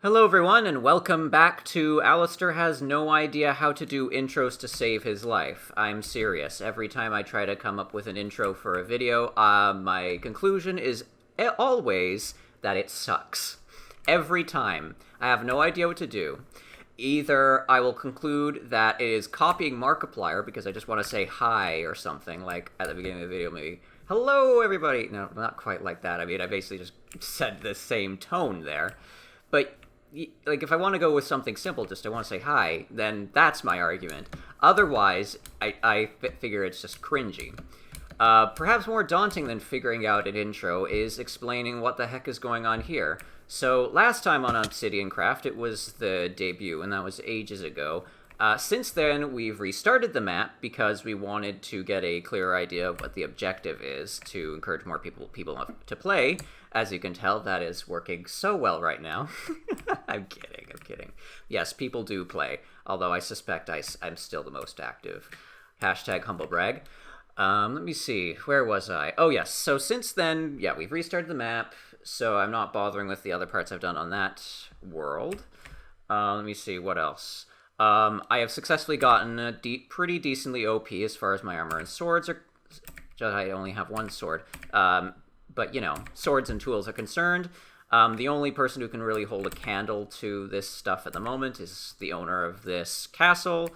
Hello everyone, and welcome back to Alistair Has No Idea How to Do Intros to Save His Life. I'm serious. Every time I try to come up with an intro for a video, my conclusion is always that it sucks. Every time. I have no idea what to do. Either I will conclude that it is copying Markiplier because I just want to say hi or something, like at the beginning of the video maybe, hello everybody. No, not quite like that. I mean, I basically just said the same tone there. But like, if I want to go with something simple, just I want to say hi, then that's my argument. Otherwise, I figure it's just cringy. Perhaps more daunting than figuring out an intro is explaining what the heck is going on here. So, last time on Obsidian Craft, it was the debut, and that was ages ago. Since then, we've restarted the map because we wanted to get a clearer idea of what the objective is to encourage more people to play. As you can tell, that is working so well right now. I'm kidding. Yes, people do play, although I suspect I'm still the most active. Hashtag humble brag. Let me see, where was I? Oh yes, so since then, yeah, we've restarted the map, so I'm not bothering with the other parts I've done on that world. Let me see, what else? I have successfully gotten a pretty decently OP as far as my armor and swords are... I only have one sword. But, you know, swords and tools are concerned. The only person who can really hold a candle to this stuff at the moment is the owner of this castle,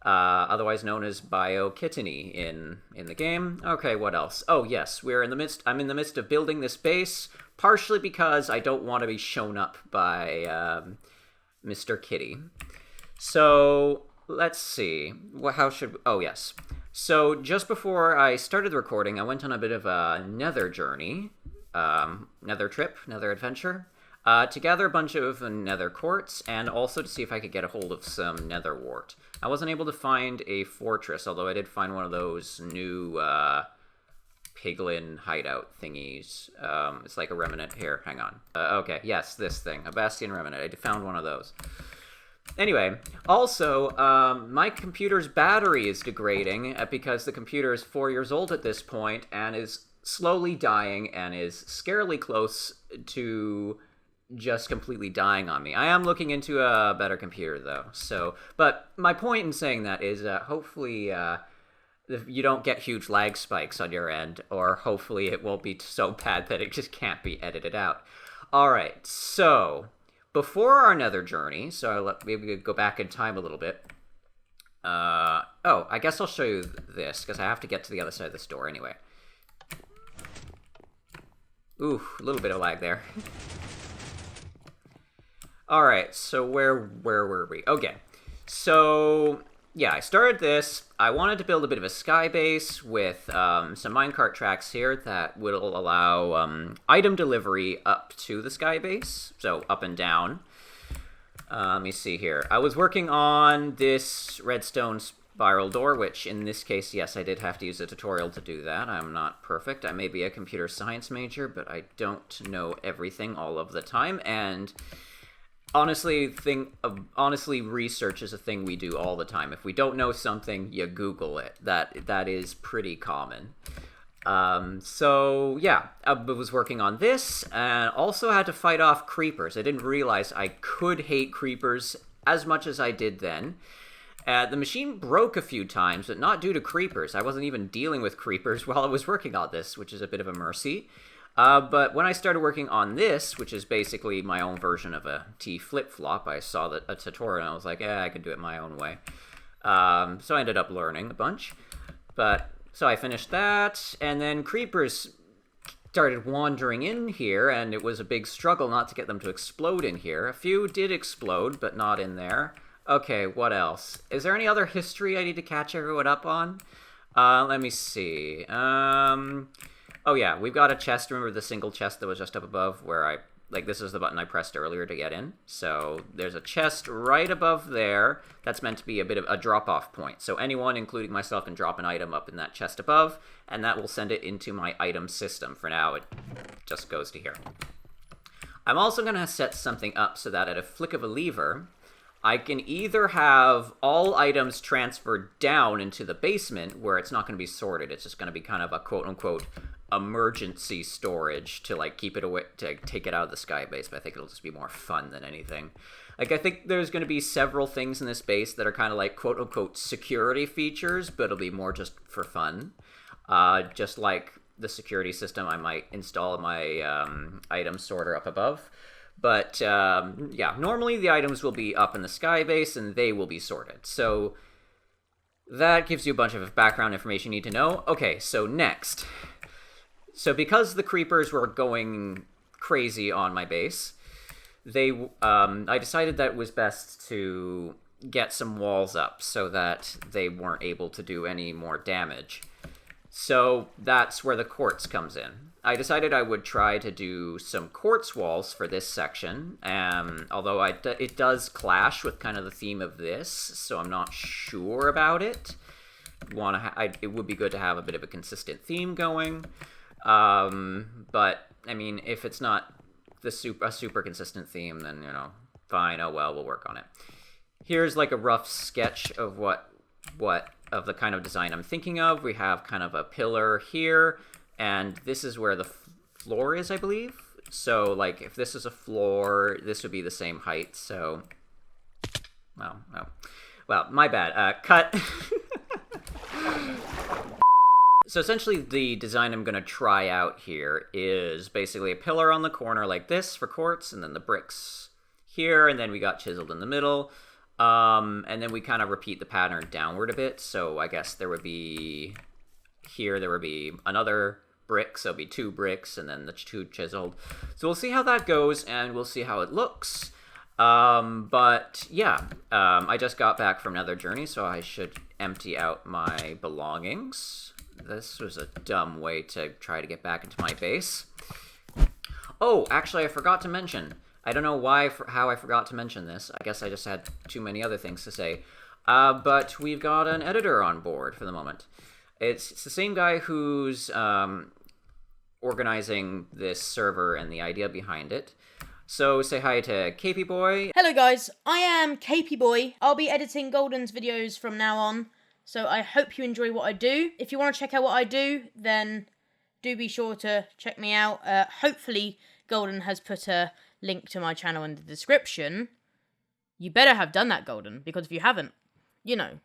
otherwise known as BioKittany in the game. Okay, what else? Oh, yes, I'm in the midst of building this base, partially because I don't want to be shown up by Mr. Kitty. So, let's see. Oh, yes. So, just before I started recording, I went on a bit of a nether journey, nether trip, nether adventure, to gather a bunch of nether quartz, and also to see if I could get a hold of some nether wart. I wasn't able to find a fortress, although I did find one of those new piglin hideout thingies. It's like a remnant here, hang on. Okay, yes, this thing, a bastion remnant. I found one of those. Anyway, also, my computer's battery is degrading because the computer is 4 years old at this point and is slowly dying and is scarily close to just completely dying on me. I am looking into a better computer, though. But my point in saying that is hopefully you don't get huge lag spikes on your end, or hopefully it won't be so bad that it just can't be edited out. All right, so... before our nether journey, so maybe we could go back in time a little bit. I guess I'll show you this, because I have to get to the other side of this door anyway. Ooh, a little bit of lag there. Alright, so where were we? Okay, so... yeah, I started this. I wanted to build a bit of a sky base with some minecart tracks here that will allow item delivery up to the sky base, so up and down. Let me see here. I was working on this redstone spiral door, which in this case, yes, I did have to use a tutorial to do that. I'm not perfect. I may be a computer science major, but I don't know everything all of the time, and... honestly, research is a thing we do all the time. If we don't know something, you Google it. That is pretty common. So, yeah, I was working on this, and also had to fight off creepers. I didn't realize I could hate creepers as much as I did then. The machine broke a few times, but not due to creepers. I wasn't even dealing with creepers while I was working on this, which is a bit of a mercy. But when I started working on this, which is basically my own version of a T flip-flop, I saw a tutorial and I was like, I can do it my own way. So I ended up learning a bunch. So I finished that, and then creepers started wandering in here, and it was a big struggle not to get them to explode in here. A few did explode, but not in there. Okay, what else? Is there any other history I need to catch everyone up on? Let me see. Oh yeah, we've got a chest. Remember the single chest that was just up above where this is the button I pressed earlier to get in. So there's a chest right above there that's meant to be a bit of a drop-off point. So anyone, including myself, can drop an item up in that chest above, and that will send it into my item system. For now, it just goes to here. I'm also going to set something up so that at a flick of a lever, I can either have all items transferred down into the basement where it's not going to be sorted. It's just going to be kind of a quote-unquote emergency storage to, like, keep it away, to take it out of the sky base, but I think it'll just be more fun than anything. Like, I think there's going to be several things in this base that are kind of like quote-unquote security features, but it'll be more just for fun. Just like the security system I might install in my item sorter up above. But, yeah, normally the items will be up in the sky base, and they will be sorted. So that gives you a bunch of background information you need to know. Okay, so next. So because the creepers were going crazy on my base, I decided that it was best to get some walls up so that they weren't able to do any more damage. So that's where the quartz comes in. I decided I would try to do some quartz walls for this section, although it does clash with kind of the theme of this, so I'm not sure about it. It would be good to have a bit of a consistent theme going. But, I mean, if it's not a super consistent theme, then, you know, fine, oh well, we'll work on it. Here's, like, a rough sketch of of the kind of design I'm thinking of. We have kind of a pillar here, and this is where the floor is, I believe. So, like, if this is a floor, this would be the same height, so... Well, my bad. Cut. So essentially the design I'm going to try out here is basically a pillar on the corner like this for quartz, and then the bricks here, and then we got chiseled in the middle. And then we kind of repeat the pattern downward a bit, so I guess there would be... Here there would be another brick, so it'd be 2 bricks, and then the 2 chiseled. So we'll see how that goes, and we'll see how it looks. But yeah, I just got back from Nether Journey, so I should empty out my belongings. This was a dumb way to try to get back into my base. Oh, actually, I forgot to mention. I don't know how I forgot to mention this. I guess I just had too many other things to say. But we've got an editor on board for the moment. It's the same guy who's organizing this server and the idea behind it. So say hi to KP Boy. Hello guys, I am KP Boy. I'll be editing Golden's videos from now on. So I hope you enjoy what I do. If you want to check out what I do, then do be sure to check me out. Hopefully Golden has put a link to my channel in the description. You better have done that, Golden, because if you haven't, you know,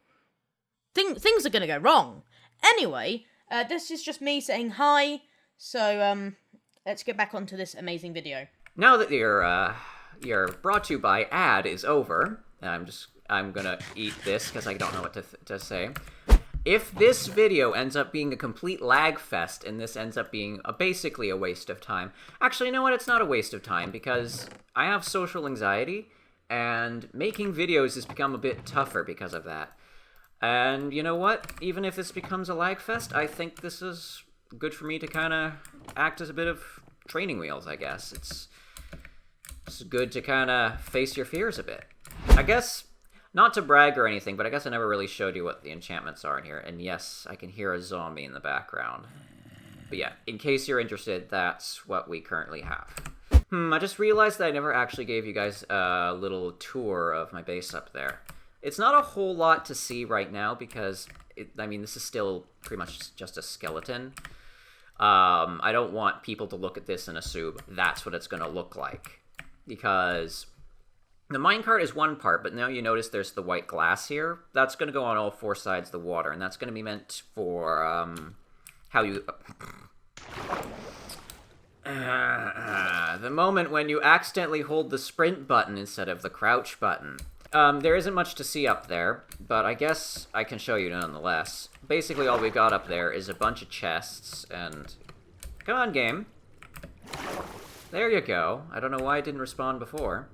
things are going to go wrong. Anyway, this is just me saying hi. So let's get back onto this amazing video. Now that your brought to you by ad is over, I'm gonna eat this because I don't know what to say. If this video ends up being a complete lag fest and this ends up being basically a waste of time, actually, you know what? It's not a waste of time because I have social anxiety and making videos has become a bit tougher because of that. And you know what? Even if this becomes a lag fest, I think this is good for me to kind of act as a bit of training wheels, I guess. It's good to kind of face your fears a bit. I guess, not to brag or anything, but I guess I never really showed you what the enchantments are in here. And yes, I can hear a zombie in the background. But yeah, in case you're interested, that's what we currently have. I just realized that I never actually gave you guys a little tour of my base up there. It's not a whole lot to see right now because, this is still pretty much just a skeleton. I don't want people to look at this and assume that's what it's going to look like. Because the minecart is one part, but now you notice there's the white glass here. That's going to go on all 4 sides of the water, and that's going to be meant for how you... the moment when you accidentally hold the sprint button instead of the crouch button. There isn't much to see up there, but I guess I can show you nonetheless. Basically, all we've got up there is a bunch of chests, and... Come on, game. There you go. I don't know why it didn't respond before.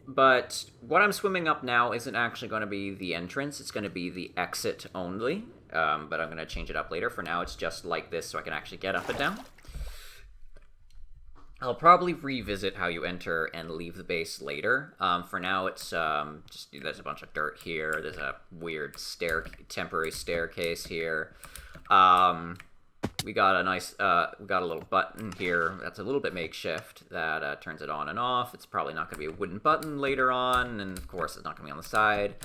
But what I'm swimming up now isn't actually going to be the entrance. It's going to be the exit only. But I'm going to change it up later. For now, it's just like this so I can actually get up and down. I'll probably revisit how you enter and leave the base later. For now, it's just there's a bunch of dirt here. There's a weird temporary staircase here. We got a nice, we got a little button here that's a little bit makeshift that turns it on and off. It's probably not going to be a wooden button later on, and of course it's not going to be on the side.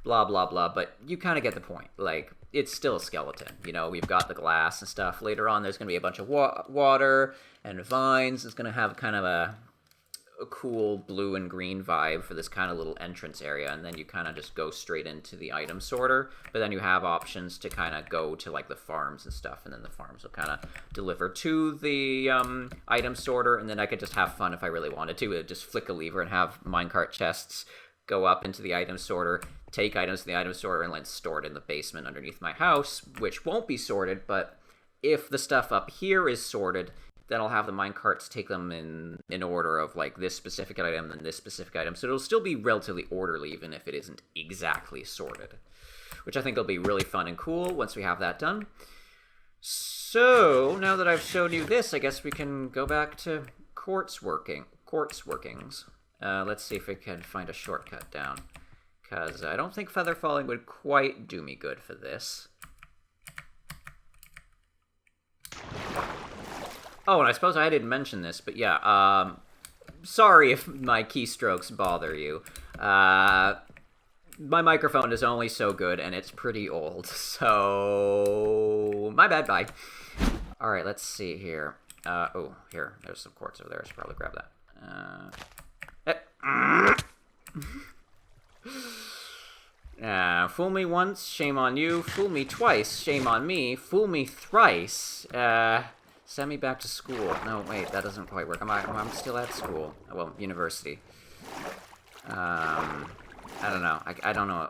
blah, blah, blah, but you kind of get the point. Like, it's still a skeleton, you know, we've got the glass and stuff. Later on, there's going to be a bunch of water and vines. It's going to have kind of a cool blue and green vibe for this kind of little entrance area, and then you kind of just go straight into the item sorter, but then you have options to kind of go to like the farms and stuff, and then the farms will kind of deliver to the item sorter, and then I could just have fun if I really wanted to, just flick a lever and have minecart chests go up into the item sorter, take items to the item sorter, and then store it in the basement underneath my house, which won't be sorted, but if the stuff up here is sorted, then I'll have the minecarts take them in order of, like, this specific item and this specific item. So it'll still be relatively orderly, even if it isn't exactly sorted. Which I think will be really fun and cool once we have that done. So, now that I've shown you this, I guess we can go back to Quartz workings. Let's see if we can find a shortcut down. Because I don't think feather falling would quite do me good for this. Oh, and I suppose I didn't mention this, but yeah, sorry if my keystrokes bother you. My microphone is only so good, and it's pretty old, so my bad, bye. Alright, let's see here. Oh, here, there's some quartz over there, I should probably grab that. Fool me once, shame on you. Fool me twice, shame on me. Fool me thrice, send me back to school. No, wait, that doesn't quite work. I'm still at school. Well, university. I don't know. I don't know.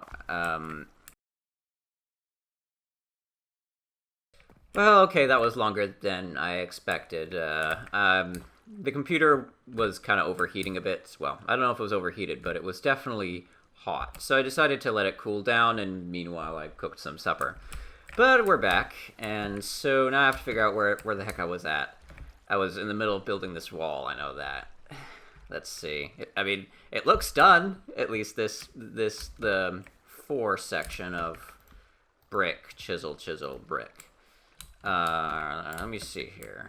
Well, okay, that was longer than I expected. The computer was kind of overheating a bit. Well, I don't know if it was overheated, but it was definitely hot. So I decided to let it cool down, and meanwhile I cooked some supper. But we're back, and so now I have to figure out where the heck I was at. I was in the middle of building this wall, I know that. Let's see. I mean, it looks done. At least the 4 section of brick, chisel, brick. Let me see here.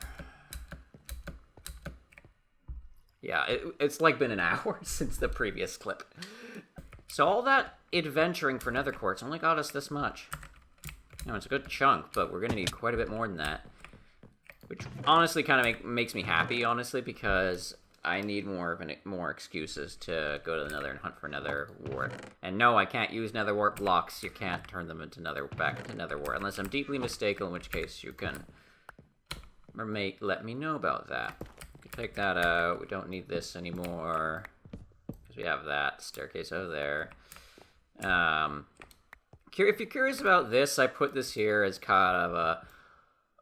Yeah, it's like been an hour since the previous clip. So all that adventuring for nether quartz only got us this much. You know, it's a good chunk, but we're going to need quite a bit more than that. Which honestly kind of makes me happy, honestly, because I need more excuses to go to the nether and hunt for nether wart. And no, I can't use nether wart blocks. You can't turn them into back into nether wart, unless I'm deeply mistaken, in which case you can let me know about that. We can take that out. We don't need this anymore, because we have that staircase over there. If you're curious about this, I put this here as kind of a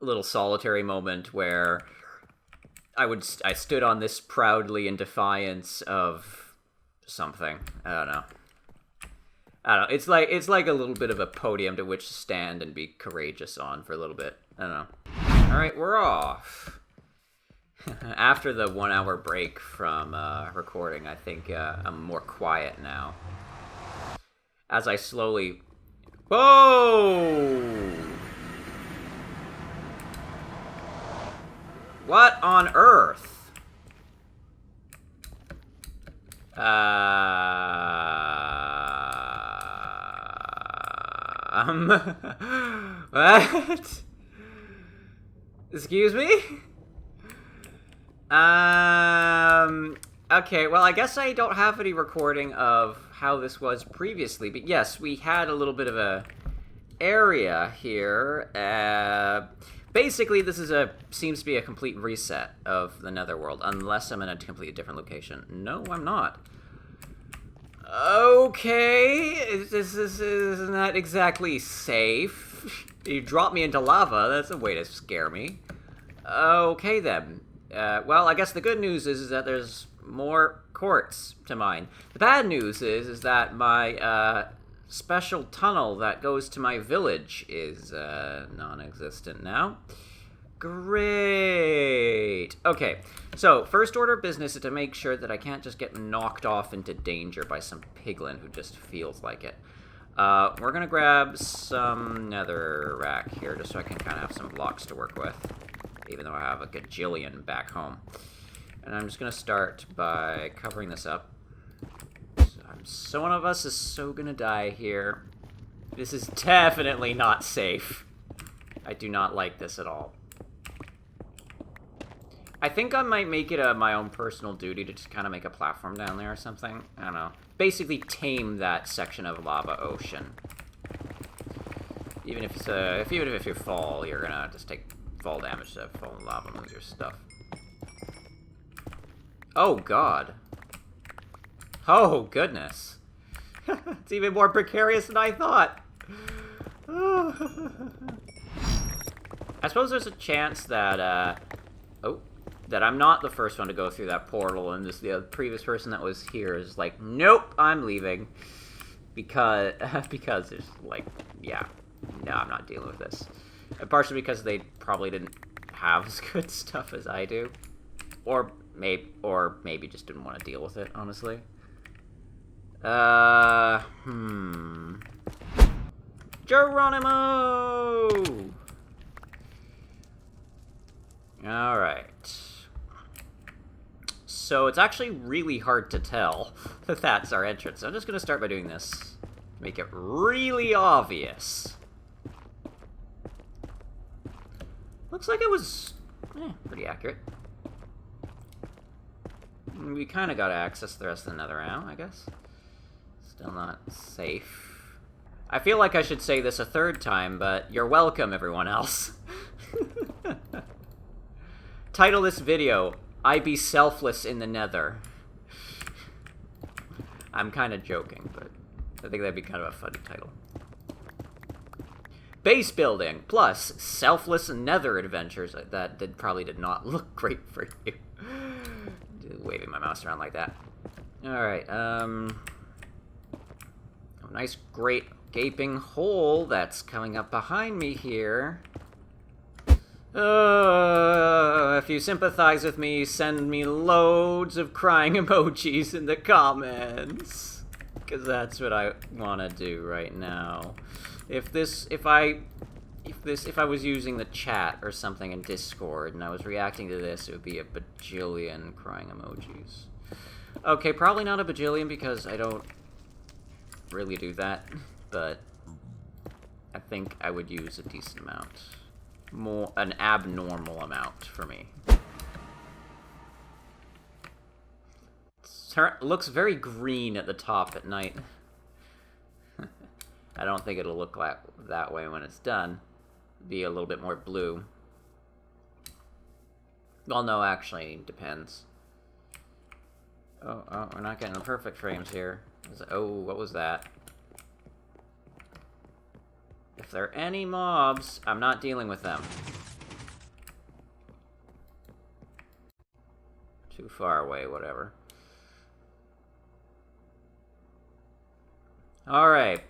little solitary moment where I stood on this proudly in defiance of something. I don't know. It's like a little bit of a podium to which to stand and be courageous on for a little bit. I don't know. All right, we're off. After the 1 hour break from recording, I think I'm more quiet now. As I slowly... Whoa! What on earth? What? Excuse me? Okay, well, I guess I don't have any recording of how this was previously, but yes, we had a little bit of a area here. Basically, this seems to be a complete reset of the netherworld, unless I'm in a completely different location. No, I'm not. Okay, this is not exactly safe. You dropped me into lava, that's a way to scare me. Okay, then. Well, I guess the good news is that there's more quartz to mine. The bad news is that my special tunnel that goes to my village is non-existent now. Great. Okay, so first order of business is to make sure that I can't just get knocked off into danger by some piglin who just feels like it. We're gonna grab some nether rack here just so I can kind of have some blocks to work with, even though I have a gajillion back home. And I'm just gonna start by covering this up. So One of us is so gonna die here. This is definitely not safe. I do not like this at all. I think I might make it my own personal duty to just kind of make a platform down there or something. I don't know. Basically tame that section of lava ocean. Even if it's even if you fall, you're gonna just take fall damage to fall in lava and lose your stuff. Oh god. Oh goodness. It's even more precarious than I thought. I suppose there's a chance that that I'm not the first one to go through that portal, and just the previous person that was here is like, nope, I'm leaving. Because there's like, yeah, no, I'm not dealing with this. And partially because they probably didn't have as good stuff as I do. Or maybe just didn't want to deal with it, honestly. Geronimo! Alright. So it's actually really hard to tell that that's our entrance. So I'm just going to start by doing this. Make it really obvious. Looks like it was pretty accurate. We kind of got to access the rest of the nether now, I guess. Still not safe. I feel like I should say this a third time, but you're welcome, everyone else. Title this video, I Be Selfless in the Nether. I'm kind of joking, but I think that'd be kind of a funny title. Base building, plus selfless nether adventures. That probably did not look great for you. Waving my mouse around like that. Alright, a nice, great gaping hole that's coming up behind me here. If you sympathize with me, send me loads of crying emojis in the comments. Because that's what I want to do right now. If I was using the chat or something in Discord and I was reacting to this, it would be a bajillion crying emojis. Okay, probably not a bajillion because I don't really do that, but I think I would use a decent amount. An abnormal amount for me. Looks very green at the top at night. I don't think it'll look that way when it's done. Be a little bit more blue. Well, no, actually, depends. Oh, we're not getting the perfect frames here. Oh, what was that? If there are any mobs, I'm not dealing with them. Too far away, whatever. Alright.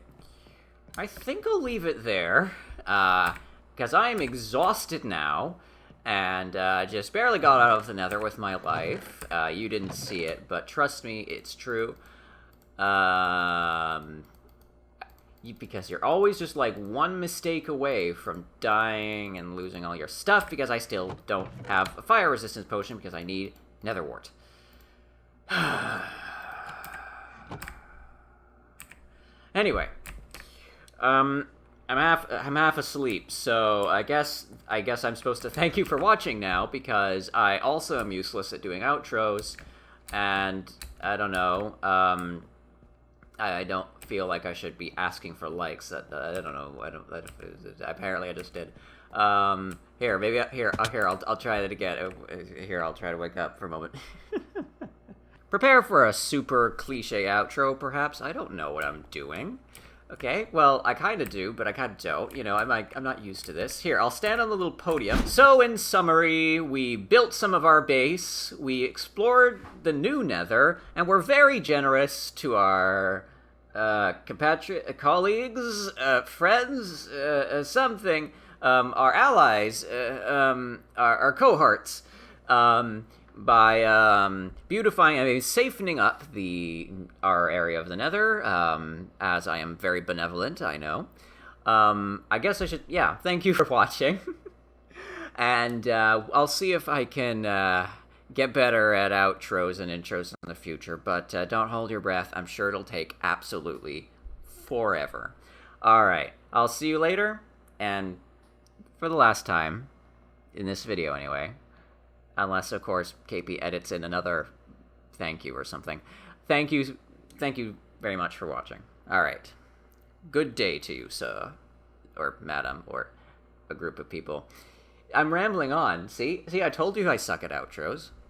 I think I'll leave it there, because I am exhausted now, and just barely got out of the nether with my life. You didn't see it, but trust me, it's true. Because you're always just like one mistake away from dying and losing all your stuff, because I still don't have a fire resistance potion because I need nether wart. Anyway, I'm half asleep, so I guess I'm supposed to thank you for watching now, because I also am useless at doing outros, and I don't know, I don't feel like I should be asking for likes. I don't know. Apparently I just did. Here, I'll try that again. Here, I'll try to wake up for a moment. Prepare for a super cliche outro, perhaps. I don't know what I'm doing. Okay, well, I kind of do, but I kind of don't. You know, I'm not used to this. Here, I'll stand on the little podium. So, in summary, we built some of our base, we explored the new nether, and we're very generous to our colleagues, friends, something, our allies, our cohorts, by beautifying, safening up our area of the nether, as I am very benevolent, I know. I guess I should, thank you for watching. And I'll see if I can get better at outros and intros in the future, but don't hold your breath. I'm sure it'll take absolutely forever. All right, I'll see you later, and for the last time, in this video anyway, unless, of course, KP edits in another thank you or something. Thank you very much for watching. All right. Good day to you, sir, or madam, or a group of people. I'm rambling on. See, I told you I suck at outros.